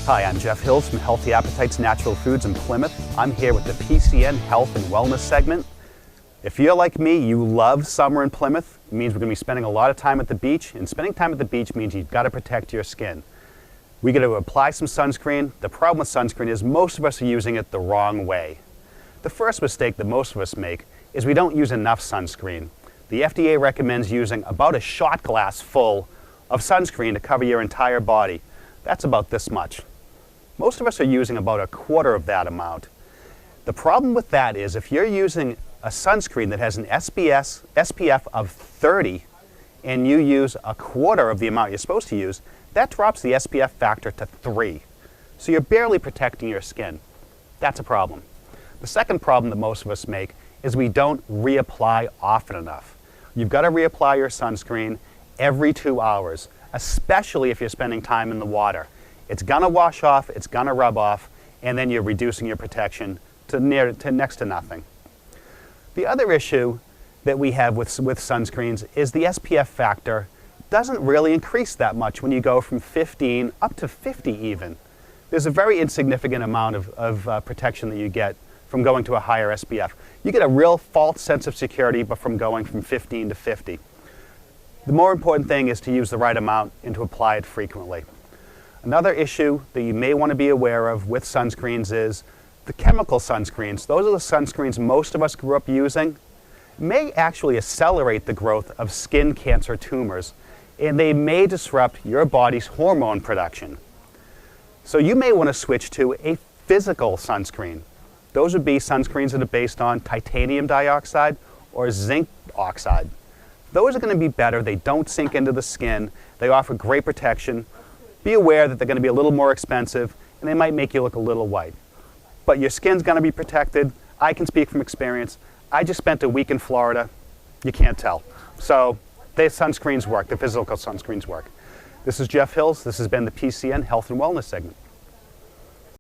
Hi, I'm Jeff Hills from Healthy Appetites Natural Foods in Plymouth. I'm here with the PCN Health and Wellness segment. If you're like me, you love summer in Plymouth. It means we're going to be spending a lot of time at the beach, and spending time at the beach means you've got to protect your skin. We got to apply some sunscreen. The problem with sunscreen is most of us are using it the wrong way. The first mistake that most of us make is we don't use enough sunscreen. The FDA recommends using about a shot glass full of sunscreen to cover your entire body. That's about this much. Most of us are using about a quarter of that amount. The problem with that is if you're using a sunscreen that has an SPF of 30 and you use a quarter of the amount you're supposed to use, that drops the SPF factor to 3. So you're barely protecting your skin. That's a problem. The second problem that most of us make is we don't reapply often enough. You've got to reapply your sunscreen every 2 hours, especially if you're spending time in the water. It's going to wash off, it's going to rub off, and then you're reducing your protection to next to nothing. The other issue that we have with sunscreens is the SPF factor doesn't really increase that much when you go from 15 up to 50 even. There's a very insignificant amount of protection that you get from going to a higher SPF. You get a real false sense of security but from going from 15 to 50. The more important thing is to use the right amount and to apply it frequently. Another issue that you may want to be aware of with sunscreens is the chemical sunscreens. Those are the sunscreens most of us grew up using. May actually accelerate the growth of skin cancer tumors, and they may disrupt your body's hormone production. So you may want to switch to a physical sunscreen. Those would be sunscreens that are based on titanium dioxide or zinc oxide. Those are going to be better. They don't sink into the skin. They offer great protection. Be aware that they're going to be a little more expensive and they might make you look a little white. But your skin's going to be protected. I can speak from experience. I just spent a week in Florida. You can't tell. So the sunscreens work. The physical sunscreens work. This is Jeff Hills. This has been the PCN Health and Wellness segment.